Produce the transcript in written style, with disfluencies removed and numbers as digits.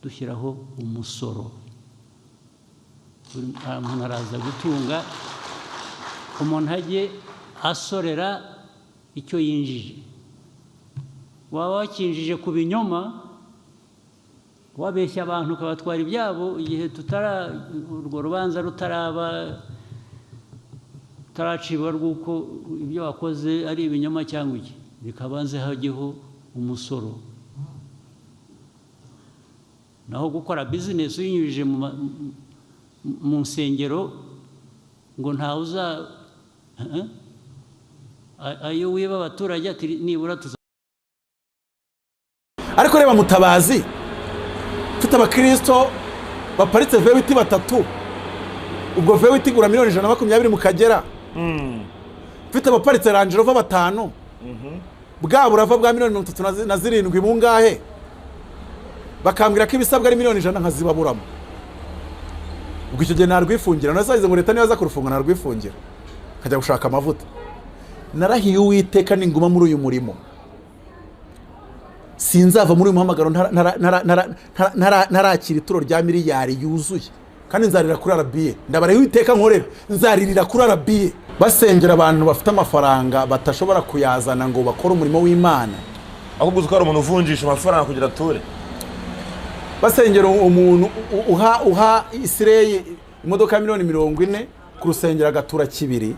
dushyiraho umusoro. Umuntu araza gutunga, umuntu ajye asorera icyo yinjije. Waba wakinjije ku binyoma, wabeshya abantu ukabatwara ibyabo, igihe urwo rubanza rutaracibwa rw'uko ibyo wakoze ari ibinyoma cyangwa iki, bikabanze hajyeho umusoro. Naho gukora bizinesi uyinyujije mu nsengero ngo ntawe ayo wiba abaturage ati nibura ariko reba Mutabazi mfite abakristo baparitse vewiti batatu, ubwo vewiti igura miliyoni 120 mu Kagera. Mfite abaparitse Range Rover batanu, bwa burava bwa miliyoni 37 bungahe, bakambwira ko ibisabwa ari miliyoni 100 nkazibaburamo. Ubwo icyo gihe narwifungira, nasayize ngo leta niyo aza kurufunga narwifungira kajya gushaka amavuta. Narahiye Uwiteka ninguma muri uyu murimo, sinzava muri uyu muhamagaro ntarakira ituro rya miliyari yuzuye, kandi nzarira kuri RBA. Ndabara Uwiteka nkorera, nzaririra kuri RBA. Basengera abantu bafite amafaranga batashobora kuyazana ngo bakore umurimo w'Imana, ahubwo uzukora umuntu uvunjisha amafaranga kugira ature. Basengera umuntu uha Isireye imodoka ya miliyoni 40 ku rusengero agatura kibiri.